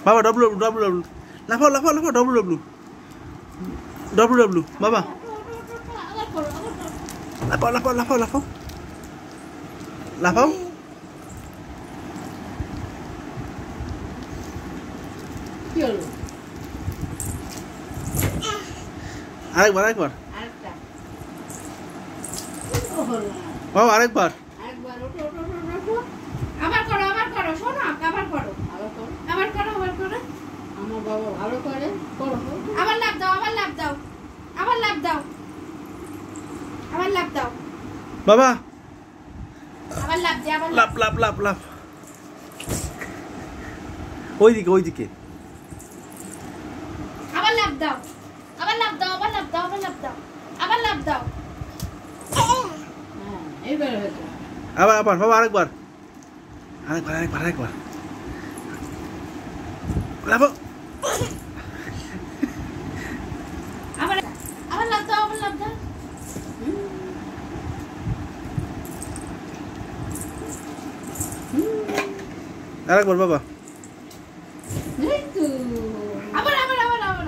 বাবা W W W লাফাও লাফাও লাফাও ডব্লু ডব্লু ডব্লু ডব্লু বাবা লাফাও লাফাও লাফাও লাফাও লাফাও আরেকবার আরেকবার বাবা আরেকবার আবার করো শোনো আবার করো আবার করো আমার বাবা ভালো করে করো আবার লাফ দাও আবার লাফ দাও আবার লাফ দাও আবার লাফ দাও বাবা আবার লাফ দে আবার লাফ লাফ লাফ লাফ ওইদিকে ওইদিকে আবার লাফ দাও আবার লাফ দাও আবার লাফ দাও আবার লাফ দাও আবার লাফ দাও হ্যাঁ এইবার হয়েছে আবার আবার বাবা আরেকবার আরেকবার আরেকবার আরেকবার লাফাও আবার আবার লাফ দাও আবার লাফ দাও আরেকবার বাবা আবার আবার আবার আবার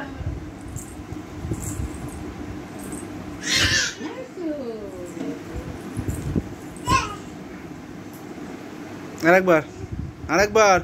আরেকবার আরেকবার